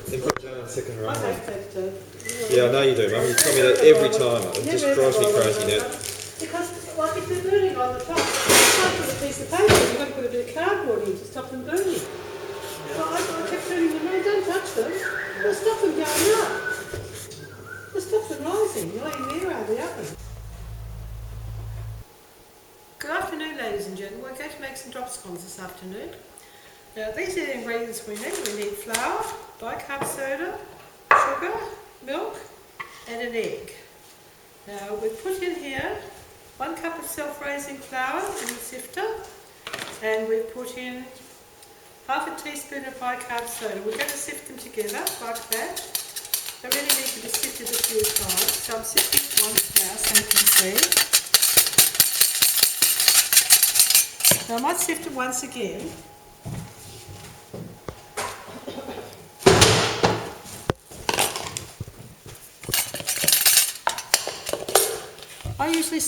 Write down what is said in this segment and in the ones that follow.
Then put Jan on second row. I don't have to. Yeah, I know you do, Mum. You tell me that every time. It just drives me crazy now. Because, like, if they're burning on the top, you can't put a piece of paper, you've got to put a bit of cardboard in to stop them burning. So I kept telling them, no, don't touch them. They'll stop them going up. They'll stop them rising. You're letting the air out of the oven. Good afternoon, ladies and gentlemen. We're going to make some drop scones this afternoon. Now, these are the ingredients we need. We need flour, bicarb soda, sugar, milk, and an egg. Now, we've put in here 1 cup of self-raising flour in the sifter, and we've put in half a teaspoon of bicarb soda. We're going to sift them together like that. They really need to be sifted a few times, so I'm sifting once now so you can see. Now, I might sift it once again. I usually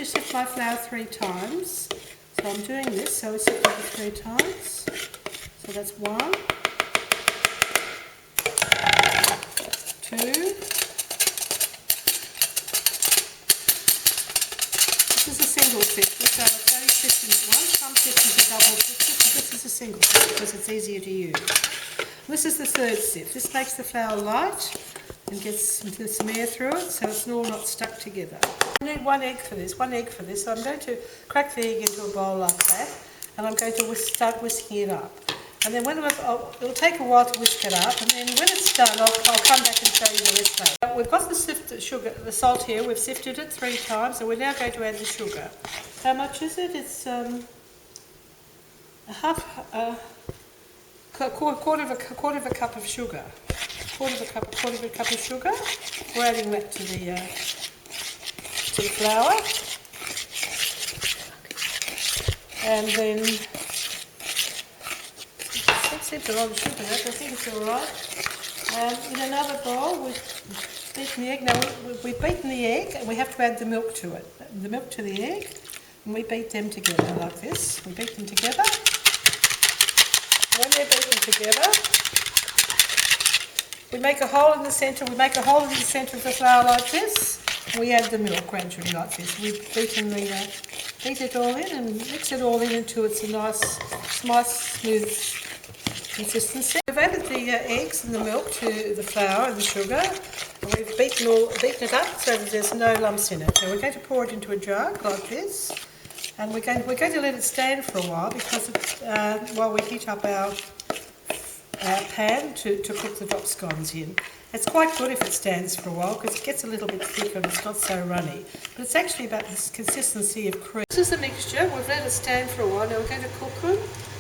sift my flour 3 times. So I'm doing this, so I sift it 3 times. So that's 1, 2. This is a single sifter, so I'm only sifting it once. Some sifters are double sifters, but this is a single sift because it's easier to use. This is the 3rd sift. This makes the flour light and gets some air through it, so it's all not stuck together. I need 1 egg for this, so I'm going to crack the egg into a bowl like that, and I'm going to start whisking it up. And then it'll take a while to whisk it up, and then when it's done, I'll come back and show you the rest later. We've got the salt here, we've sifted it 3 times, and we're now going to add the sugar. How much is it? It's a quarter of a cup of sugar. Quarter of a cup of sugar. We're adding that to the flour, and then that seems a lot of sugar. I think it's all right. In another bowl, we've beaten the egg. Now we've beaten the egg, and we have to add the milk to it. The milk to the egg, and we beat them together like this. We beat them together. When they're beaten together, we make a hole in the centre. We make a hole in the centre of the flour like this. And we add the milk gradually like this. We've beat it all in and mix it all in until it's a nice smooth consistency. We've added the eggs and the milk to the flour and the sugar. And we've beaten it up so that there's no lumps in it. So we're going to pour it into a jug like this. And we're going to let it stand for a while because while we heat up our pan to cook the drop scones in. It's quite good if it stands for a while because it gets a little bit thicker and it's not so runny. But it's actually about this consistency of cream. This is the mixture. We've let it stand for a while. Now we're going to cook them.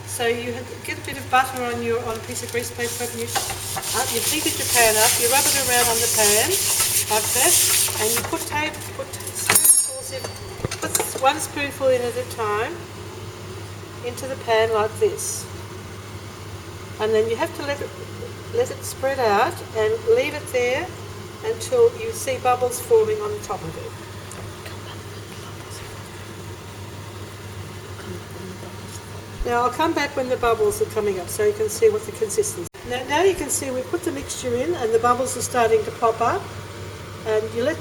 So you get a bit of butter on a piece of grease paper and you've heated your pan up. You rub it around on the pan like that, and you put spoonfuls in. Put 1 spoonful in at a time into the pan like this. And then you have to let it spread out and leave it there until you see bubbles forming on the top of it. Now I'll come back when the bubbles are coming up so you can see what the consistency is. Now you can see we put the mixture in and the bubbles are starting to pop up, and you let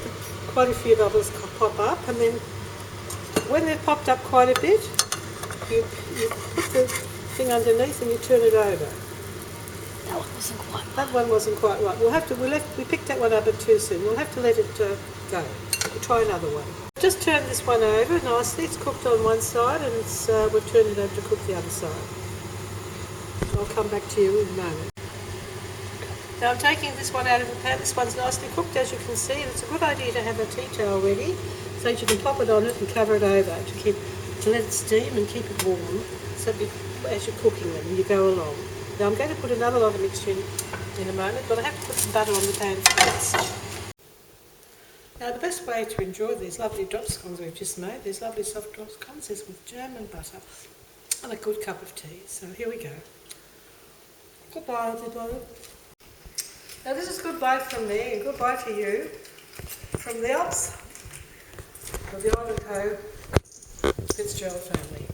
quite a few bubbles pop up, and then when they've popped up quite a bit, you put the thing underneath and you turn it over. That one wasn't quite right. We picked that one up too soon. We'll have to let it go. We'll try another one. Just turn this one over nicely. It's cooked on one side, and we've turned it over to cook the other side. I'll come back to you in a moment. Now I'm taking this one out of the pan. This one's nicely cooked, as you can see, and it's a good idea to have a tea towel ready so that you can pop it on it and cover it over to let it steam and keep it warm. So as you're cooking them, you go along. Now I'm going to put another lot of mixture in a moment, but I have to put some butter on the pan first. Now the best way to enjoy these lovely drop scones we've just made, these lovely soft drop scones, is with jam and butter and a good cup of tea. So here we go. Goodbye everybody. Now this is goodbye from me and goodbye to you from the Alps of the Ivanhoe Fitzgerald family.